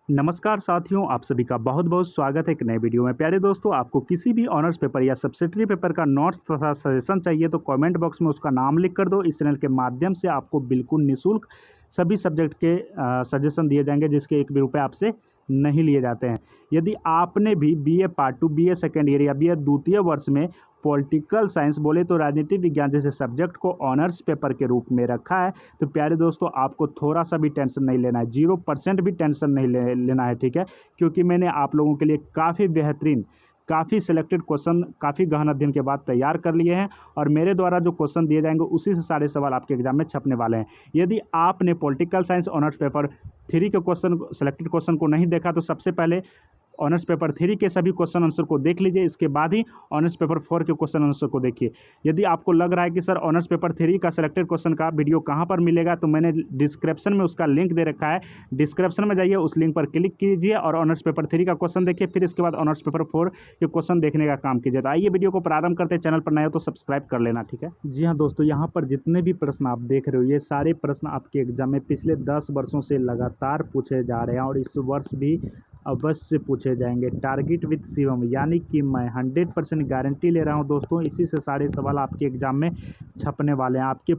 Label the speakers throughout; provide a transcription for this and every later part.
Speaker 1: नमस्कार साथियों, आप सभी का बहुत बहुत स्वागत है एक नए वीडियो में। प्यारे दोस्तों, आपको किसी भी ऑनर्स पेपर या सब्सिडरी पेपर का नोट्स तथा सजेशन चाहिए तो कमेंट बॉक्स में उसका नाम लिख कर दो। इस चैनल के माध्यम से आपको बिल्कुल निःशुल्क सभी सब्जेक्ट के सजेशन दिए जाएंगे, जिसके एक भी रुपये आपसे नहीं लिए जाते हैं। यदि आपने भी BA part 2, BA second year या बीए द्वितीय वर्ष में पॉलिटिकल साइंस बोले तो राजनीतिक विज्ञान जैसे सब्जेक्ट को ऑनर्स पेपर के रूप में रखा है, तो प्यारे दोस्तों आपको थोड़ा सा भी टेंशन नहीं लेना है, 0% भी टेंशन नहीं लेना है, ठीक है। क्योंकि मैंने आप लोगों के लिए काफ़ी बेहतरीन, काफ़ी सिलेक्टेड क्वेश्चन काफ़ी गहन अध्ययन के बाद तैयार कर लिए हैं, और मेरे द्वारा जो क्वेश्चन दिए जाएंगे उसी से सारे सवाल आपके एग्जाम में छपने वाले हैं। यदि आपने पॉलिटिकल साइंस ऑनर्स पेपर 3 के क्वेश्चन, सिलेक्टेड क्वेश्चन को नहीं देखा तो सबसे पहले ऑनर्स पेपर 3 के सभी क्वेश्चन आंसर को देख लीजिए, इसके बाद ही ऑनर्स पेपर 4 के क्वेश्चन आंसर को देखिए। यदि आपको लग रहा है कि सर ऑनर्स पेपर 3 का सिलेक्टेड क्वेश्चन का वीडियो कहाँ पर मिलेगा, तो मैंने डिस्क्रिप्शन में उसका लिंक दे रखा है। डिस्क्रिप्शन में जाइए, उस लिंक पर क्लिक कीजिए और ऑनर्स पेपर 3 का क्वेश्चन देखिए, फिर इसके बाद ऑनर्स पेपर 4 के क्वेश्चन देखने का काम कीजिए। तो आइए वीडियो को प्रारंभ करते हैं। चैनल पर नए हो तो सब्सक्राइब कर लेना, ठीक है। जी हाँ दोस्तों, यहाँ पर जितने भी प्रश्न आप देख रहे हो, ये सारे प्रश्न आपके एग्जाम में पिछले 10 वर्षों से लगातार पूछे जा रहे हैं और इस वर्ष भी अवश्य पूछे जाएंगे। टारगेट विद शिवम, यानी कि मैं 100% गारंटी ले रहा हूं दोस्तों, इसी से सारे सवाल आपके एग्जाम में छपने वाले हैं। आपके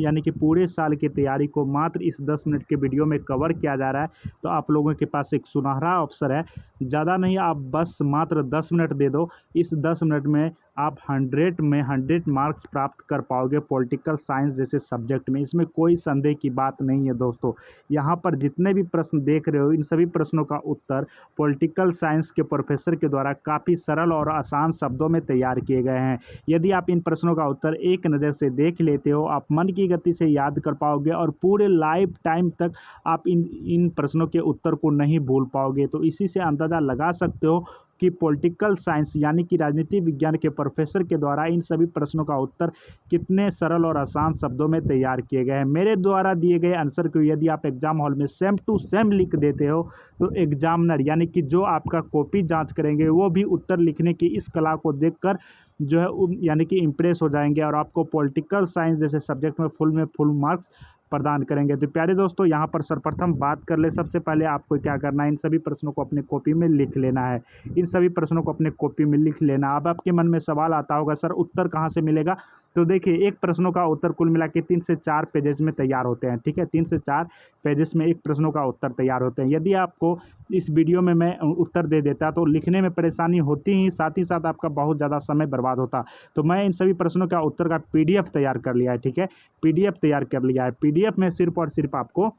Speaker 1: यानी कि पूरे साल की तैयारी को मात्र इस 10 मिनट के वीडियो में कवर किया जा रहा है। तो आप लोगों के पास एक सुनहरा अवसर है, ज़्यादा नहीं, आप बस मात्र 10 मिनट दे दो। इस 10 मिनट में आप 100 में 100 मार्क्स प्राप्त कर पाओगे पॉलिटिकल साइंस जैसे सब्जेक्ट में। इसमें कोई संदेह की बात नहीं है दोस्तों। यहाँ पर जितने भी प्रश्न देख रहे हो, इन सभी प्रश्नों का उत्तर पॉलिटिकल साइंस के प्रोफेसर के द्वारा काफ़ी सरल और आसान शब्दों में तैयार किए गए हैं। यदि आप इन प्रश्नों का उत्तर एक नज़र से देख लेते हो, आप मन की गति से याद कर पाओगे और पूरे लाइफ टाइम तक आप इन प्रश्नों के उत्तर को नहीं भूल पाओगे। तो इसी से अंदाज़ा लगा सकते हो कि पॉलिटिकल साइंस यानी कि राजनीति विज्ञान के प्रोफेसर के द्वारा इन सभी प्रश्नों का उत्तर कितने सरल और आसान शब्दों में तैयार किए गए हैं। मेरे द्वारा दिए गए आंसर को यदि आप एग्जाम हॉल में सेम टू सेम लिख देते हो, तो एग्जामिनर यानी कि जो आपका कॉपी जांच करेंगे वो भी उत्तर लिखने की इस कला को देखकर जो है यानी कि इम्प्रेस हो जाएंगे और आपको पॉलिटिकल साइंस जैसे सब्जेक्ट में फुल मार्क्स प्रदान करेंगे। तो प्यारे दोस्तों, यहाँ पर सर्वप्रथम बात कर ले, सबसे पहले आपको क्या करना है, इन सभी प्रश्नों को अपने कॉपी में लिख लेना है। इन सभी प्रश्नों को अपने कॉपी में लिख लेना। अब आपके मन में सवाल आता होगा, सर उत्तर कहाँ से मिलेगा? तो देखिए, एक प्रश्नों का उत्तर कुल मिला के 3 से 4 पेजेस में तैयार होते हैं, ठीक है। 3 से 4 पेजेस में एक प्रश्नों का उत्तर तैयार होते हैं। यदि आपको इस वीडियो में मैं उत्तर दे देता तो लिखने में परेशानी होती ही साथ आपका बहुत ज़्यादा समय बर्बाद होता। तो मैं इन सभी प्रश्नों का उत्तर का PDF तैयार कर लिया है, ठीक है। PDF तैयार कर लिया है। PDF में सिर्फ और सिर्फ आपको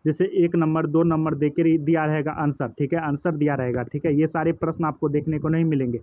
Speaker 1: जैसे 1 नंबर 2 नंबर दे के दिया रहेगा आंसर, ठीक है, आंसर दिया रहेगा, ठीक है। ये सारे प्रश्न आपको देखने को नहीं मिलेंगे,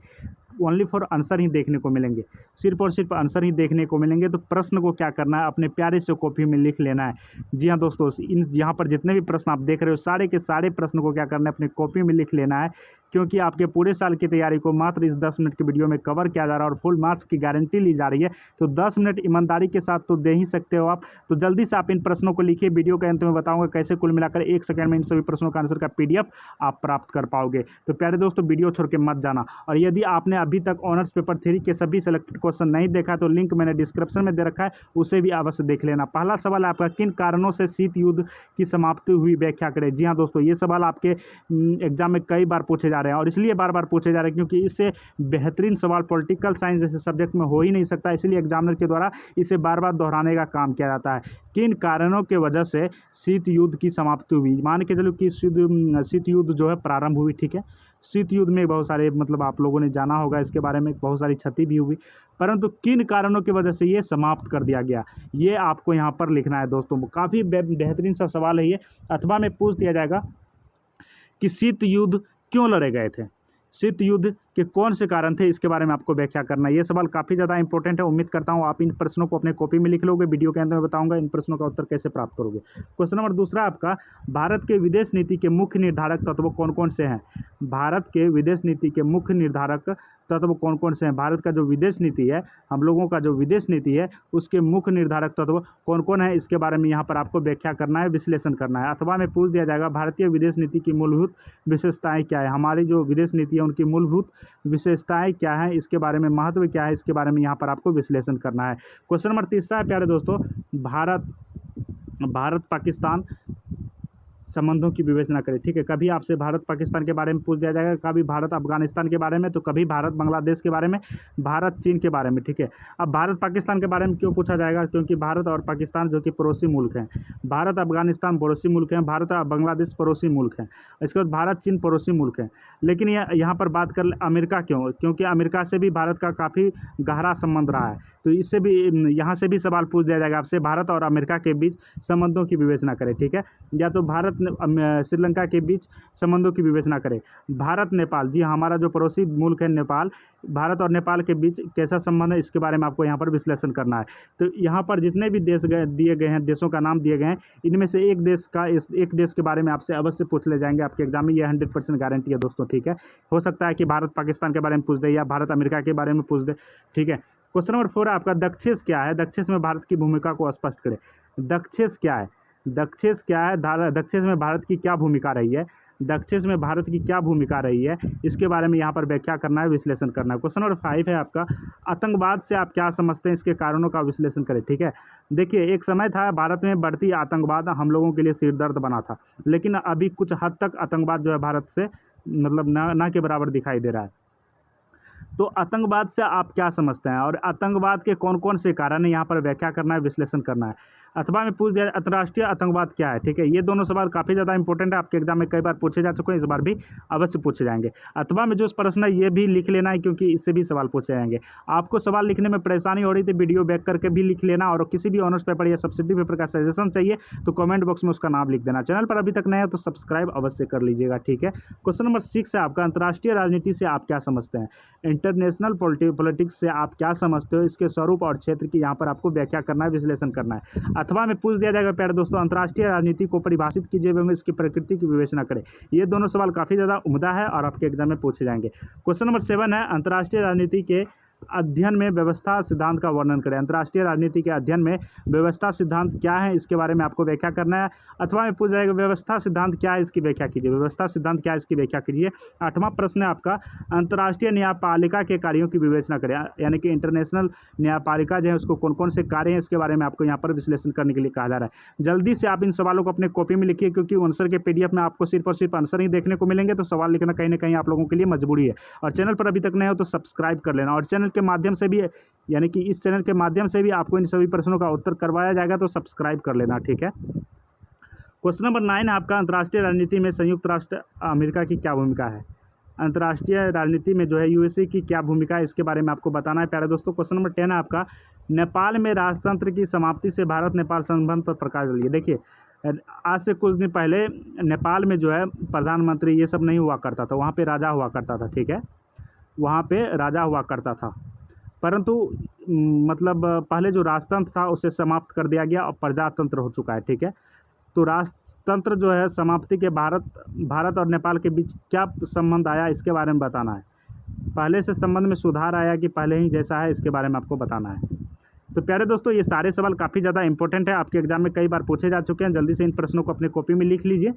Speaker 1: ओनली फॉर आंसर ही देखने को मिलेंगे, सिर्फ और सिर्फ आंसर ही देखने को मिलेंगे। तो प्रश्न को क्या करना है, अपने प्यारे से कॉपी में लिख लेना है। जी हाँ दोस्तों, इन यहाँ पर जितने भी प्रश्न आप देख रहे हो, सारे के सारे प्रश्न को क्या करना है, अपने कॉपी में लिख लेना है। क्योंकि आपके पूरे साल की तैयारी को मात्र इस 10 मिनट के वीडियो में कवर किया जा रहा है और फुल मार्क्स की गारंटी ली जा रही है, तो 10 मिनट ईमानदारी के साथ तो दे ही सकते हो आप। तो जल्दी से आप इन प्रश्नों को लिखिए। वीडियो के अंत में बताऊंगा कैसे कुल मिलाकर 1 सेकंड में इन सभी प्रश्नों का आंसर का PDF आप प्राप्त कर पाओगे। तो प्यारे दोस्तों, वीडियो छोड़ के मत जाना। और यदि आपने अभी तक ऑनर्स पेपर 3 के सभी सिलेक्टेड क्वेश्चन नहीं देखा तो लिंक मैंने डिस्क्रिप्शन में दे रखा है, उसे भी अवश्य देख लेना। पहला सवाल आपका, किन कारणों से शीत युद्ध की समाप्ति हुई, व्याख्या करें। जी हाँ दोस्तों, ये सवाल आपके एग्जाम में कई बार पूछे जा रहे हैं और इसलिए बार बार पूछे जा रहे हैं क्योंकि इससे बेहतरीन सवाल पॉलिटिकल साइंस जैसे सब्जेक्ट में हो ही नहीं सकता, इसलिए एग्जामिनर के द्वारा इसे बार बार दोहराने का काम किया जाता है। किन कारणों के वजह से शीत युद्ध की समाप्ति हुई? मान के चलो कि शीत युद्ध जो है प्रारंभ हुई, ठीक है। शीत युद्ध में बहुत सारे आप लोगों ने जाना होगा, इसके बारे में बहुत सारी क्षति भी हुई, परंतु किन कारणों की वजह से ये समाप्त कर दिया गया, ये आपको यहाँ पर लिखना है दोस्तों। काफ़ी बेहतरीन सा सवाल है ये। अथवा में पूछ दिया जाएगा कि शीत युद्ध क्यों लड़े गए थे, शीत युद्ध के कौन से कारण थे, इसके बारे में आपको व्याख्या करना है। ये सवाल काफ़ी ज़्यादा इंपॉर्टेंट है। उम्मीद करता हूँ आप इन प्रश्नों को अपने कॉपी में लिख लोगे। वीडियो के अंदर में बताऊंगा इन प्रश्नों का उत्तर कैसे प्राप्त करोगे। क्वेश्चन नंबर दूसरा आपका, भारत के विदेश नीति के मुख्य निर्धारक तत्व कौन कौन से हैं? भारत के विदेश नीति के मुख्य निर्धारक तत्व कौन कौन से हैं? भारत का जो विदेश नीति है, हम लोगों का जो विदेश नीति है, उसके मुख्य निर्धारक तत्व कौन कौन है, इसके बारे में यहाँ पर आपको व्याख्या करना है, विश्लेषण करना है। अथवा में पूछ दिया जाएगा, भारतीय विदेश नीति की मूलभूत विशेषताएं क्या है? हमारी जो विदेश नीति है उनकी मूलभूत विशेषताएं क्या है, इसके बारे में महत्व क्या है, इसके बारे में यहाँ पर आपको विश्लेषण करना है। क्वेश्चन नंबर तीसरा है प्यारे दोस्तों, भारत पाकिस्तान संबंधों की विवेचना करें। ठीक है, कभी आपसे भारत पाकिस्तान के बारे में पूछ दिया जाएगा, कभी भारत अफगानिस्तान के बारे में, तो कभी भारत बांग्लादेश के बारे में, भारत चीन के बारे में। ठीक है, अब भारत पाकिस्तान के बारे में क्यों पूछा जाएगा, क्योंकि भारत और पाकिस्तान जो कि पड़ोसी मुल्क हैं, भारत अफगानिस्तान पड़ोसी मुल्क हैं, भारत और बांग्लादेश पड़ोसी मुल्क हैं, इसके बाद भारत चीन पड़ोसी मुल्क हैं। लेकिन यहाँ पर बात कर अमेरिका क्यों, क्योंकि अमेरिका से भी भारत का काफ़ी गहरा संबंध रहा है, तो इससे भी यहाँ से भी सवाल पूछ दिया जाएगा आपसे, भारत और अमेरिका के बीच संबंधों की विवेचना करें। ठीक है, या तो भारत श्रीलंका के बीच संबंधों की विवेचना करें, भारत नेपाल, जी हमारा जो पड़ोसी मुल्क है नेपाल, भारत और नेपाल के बीच कैसा संबंध है, इसके बारे में आपको यहाँ पर विश्लेषण करना है। तो यहाँ पर जितने भी देश दिए गए हैं, देशों का नाम दिए गए हैं, इनमें से एक देश के बारे में आपसे अवश्य पूछ ले जाएंगे आपके एग्जाम में, ये 100% गारंटी है दोस्तों। ठीक है, हो सकता है कि भारत पाकिस्तान के बारे में पूछ दे या भारत अमेरिका के बारे में पूछ दे। ठीक है, क्वेश्चन नंबर 4 आपका, दक्षेस क्या है, दक्षेस में भारत की भूमिका को स्पष्ट करें। दक्षेस क्या है, दक्षेस क्या है, दक्षेस में भारत की क्या भूमिका रही है, दक्षेस में भारत की क्या भूमिका रही है, इसके बारे में यहाँ पर व्याख्या करना है, विश्लेषण करना है। क्वेश्चन नंबर 5 है आपका, आतंकवाद से आप क्या समझते हैं, इसके कारणों का विश्लेषण करें। ठीक है, देखिए एक समय था भारत में बढ़ती आतंकवाद हम लोगों के लिए सिर दर्द बना था, लेकिन अभी कुछ हद तक आतंकवाद जो है भारत से मतलब ना के बराबर दिखाई दे रहा है। तो आतंकवाद से आप क्या समझते हैं और आतंकवाद के कौन कौन से कारण है, यहाँ पर व्याख्या करना है, विश्लेषण करना है। अथवा में पूछ दिया अंतर्राष्ट्रीय आतंकवाद क्या है। ठीक है, ये दोनों सवाल काफ़ी ज़्यादा इंपॉर्टेंट है, आपके एग्जाम में कई बार पूछे जा चुके हैं, इस बार भी अवश्य पूछे जाएंगे। अथवा में जो प्रश्न है ये भी लिख लेना है, क्योंकि इससे भी सवाल पूछे जाएंगे। आपको सवाल लिखने में परेशानी हो रही थी, वीडियो बैक करके भी लिख लेना, और किसी भी ऑनर्स पेपर या सब्सिडी पेपर का सजेशन चाहिए तो कमेंट बॉक्स में उसका नाम लिख देना। चैनल पर अभी तक नए हो तो सब्सक्राइब अवश्य कर लीजिएगा। ठीक है, क्वेश्चन नंबर 6 है आपका, अंतर्राष्ट्रीय राजनीति से आप क्या समझते हैं, इंटरनेशनल पॉलिटिक्स से आप क्या समझते हो, इसके स्वरूप और क्षेत्र की यहाँ पर आपको व्याख्या करना है, विश्लेषण करना है। अथवा में पूछ दिया जाएगा प्यारे दोस्तों, अंतर्राष्ट्रीय राजनीति को परिभाषित कीजिए एवं इसकी प्रकृति की विवेचना करें। ये दोनों सवाल काफ़ी ज़्यादा उम्दा है और आपके एग्जाम में पूछे जाएंगे। क्वेश्चन नंबर 7 है, अंतर्राष्ट्रीय राजनीति के अध्ययन में व्यवस्था सिद्धांत का वर्णन करें। अंतर्राष्ट्रीय राजनीति के अध्ययन में व्यवस्था सिद्धांत क्या है, इसके बारे में आपको व्याख्या करना है। अथवा में पूछ जाएगा व्यवस्था सिद्धांत क्या है, इसकी व्याख्या कीजिए। व्यवस्था सिद्धांत क्या है, इसकी व्याख्या कीजिए। 8वां प्रश्न है आपका, अंतर्राष्ट्रीय न्यायपालिका के कार्यों की विवेचना करें, यानी कि इंटरनेशनल न्यायपालिका जो है उसको कौन कौन से कार्य हैं, इसके बारे में आपको यहाँ पर विश्लेषण करने के लिए कहा जा रहा है। जल्दी से आप इन सवालों को अपने कॉपी में लिखिए, क्योंकि आंसर के PDF में आपको सिर्फ और सिर्फ आंसर ही देखने को मिलेंगे, तो सवाल लिखना कहीं ना कहीं आप लोगों के लिए मजबूरी है। और चैनल पर अभी तक नए हो तो सब्सक्राइब कर लेना, और चैनल के माध्यम से भी, यानी कि इस चैनल के माध्यम से भी आपको इन सभी प्रश्नों का उत्तर करवाया जाएगा, तो सब्सक्राइब कर लेना। ठीक है, क्वेश्चन नंबर 9 है आपका, अंतर्राष्ट्रीय राजनीति में संयुक्त राष्ट्र अमेरिका की क्या भूमिका है। अंतर्राष्ट्रीय राजनीति में जो है USA की क्या भूमिका है, इसके बारे में आपको बताना है प्यारे दोस्तों। क्वेश्चन नंबर 10 है आपका, नेपाल में राजतंत्र की समाप्ति से भारत नेपाल संबंध पर प्रकाश डालिए। देखिए आज से कुछ दिन पहले नेपाल में जो है प्रधानमंत्री ये सब नहीं हुआ करता था, वहाँ पे राजा हुआ करता था। ठीक है, वहाँ पे राजा हुआ करता था, परंतु मतलब पहले जो राजतंत्र था उसे समाप्त कर दिया गया और प्रजातंत्र हो चुका है। ठीक है, तो राजतंत्र जो है समाप्ति के भारत और नेपाल के बीच क्या संबंध आया, इसके बारे में बताना है। पहले से संबंध में सुधार आया कि पहले ही जैसा है, इसके बारे में आपको बताना है। तो प्यारे दोस्तों, ये सारे सवाल काफ़ी ज़्यादा इंपॉर्टेंट है, आपके एग्जाम में कई बार पूछे जा चुके हैं। जल्दी से इन प्रश्नों को अपने कॉपी में लिख लीजिए।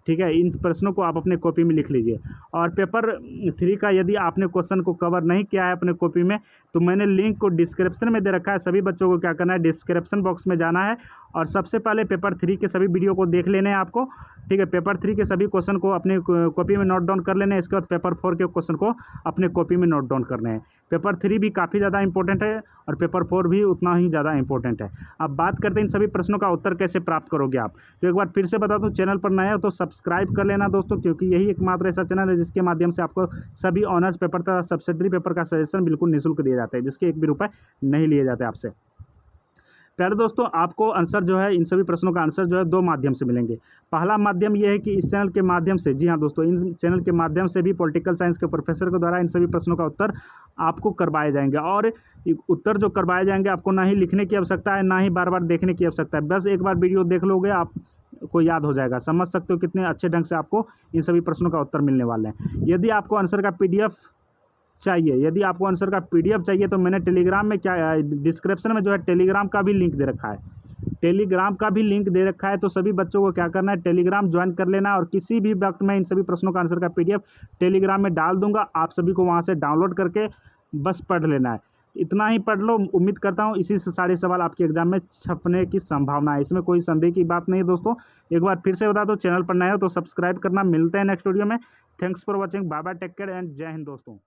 Speaker 1: ठीक है, इन प्रश्नों को आप अपने कॉपी में लिख लीजिए। और पेपर 3 का यदि आपने क्वेश्चन को कवर नहीं किया है अपने कॉपी में, तो मैंने लिंक को डिस्क्रिप्शन में दे रखा है। सभी बच्चों को क्या करना है, डिस्क्रिप्शन बॉक्स में जाना है और सबसे पहले पेपर 3 के सभी वीडियो को देख लेने हैं आपको। ठीक है, पेपर 3 के सभी क्वेश्चन को अपने कॉपी में नोट डाउन कर लेने हैं। इसके बाद पेपर 4 के क्वेश्चन को अपने कॉपी में नोट डाउन करने हैं। पेपर 3 भी काफ़ी ज़्यादा इंपॉर्टेंट है और पेपर 4 भी उतना ही ज़्यादा इंपॉर्टेंट है। अब बात करते हैं इन सभी प्रश्नों का उत्तर कैसे प्राप्त करोगे आप। तो एक बार फिर से बता दूं, चैनल पर नए हो तो सब्सक्राइब कर लेना दोस्तों, क्योंकि यही एकमात्र ऐसा चैनल है जिसके माध्यम से आपको सभी ऑनर्स पेपर तथा सब्सिडरी पेपर का सजेशन बिल्कुल निःशुल्क दिए जाते हैं, जिसके 1 भी रुपये नहीं लिए जाते आपसे। प्यारे दोस्तों, आपको आंसर जो है, इन सभी प्रश्नों का आंसर जो है 2 माध्यम से मिलेंगे। पहला माध्यम ये है कि इस चैनल के माध्यम से, जी हाँ दोस्तों, इन चैनल के माध्यम से भी पॉलिटिकल साइंस के प्रोफेसर के द्वारा इन सभी प्रश्नों का उत्तर आपको करवाए जाएंगे। और उत्तर जो करवाए जाएंगे आपको ना ही लिखने की आवश्यकता है, ना ही बार बार देखने की आवश्यकता है। बस एक बार वीडियो देख लोगे आप को याद हो जाएगा। समझ सकते हो कितने अच्छे ढंग से आपको इन सभी प्रश्नों का उत्तर मिलने वाले हैं। यदि आपको आंसर का PDF चाहिए, यदि आपको आंसर का PDF चाहिए, तो मैंने टेलीग्राम में क्या डिस्क्रिप्शन में जो है टेलीग्राम का भी लिंक दे रखा है। टेलीग्राम का भी लिंक दे रखा है, तो सभी बच्चों को क्या करना है, टेलीग्राम ज्वाइन कर लेना है। और किसी भी वक्त मैं इन सभी प्रश्नों का आंसर का PDF टेलीग्राम में डाल दूंगा, आप सभी को वहाँ से डाउनलोड करके बस पढ़ लेना है। इतना ही पढ़ लो। उम्मीद करता हूँ इसी से सारे सवाल आपके एग्जाम में छपने की संभावना है, इसमें कोई संदेह की बात नहीं है दोस्तों। एक बार फिर से बता दो, चैनल पर नए हो तो सब्सक्राइब करना। मिलते हैं नेक्स्ट वीडियो में। Thanks for watching, bye bye, take care and जय हिंद दोस्तों।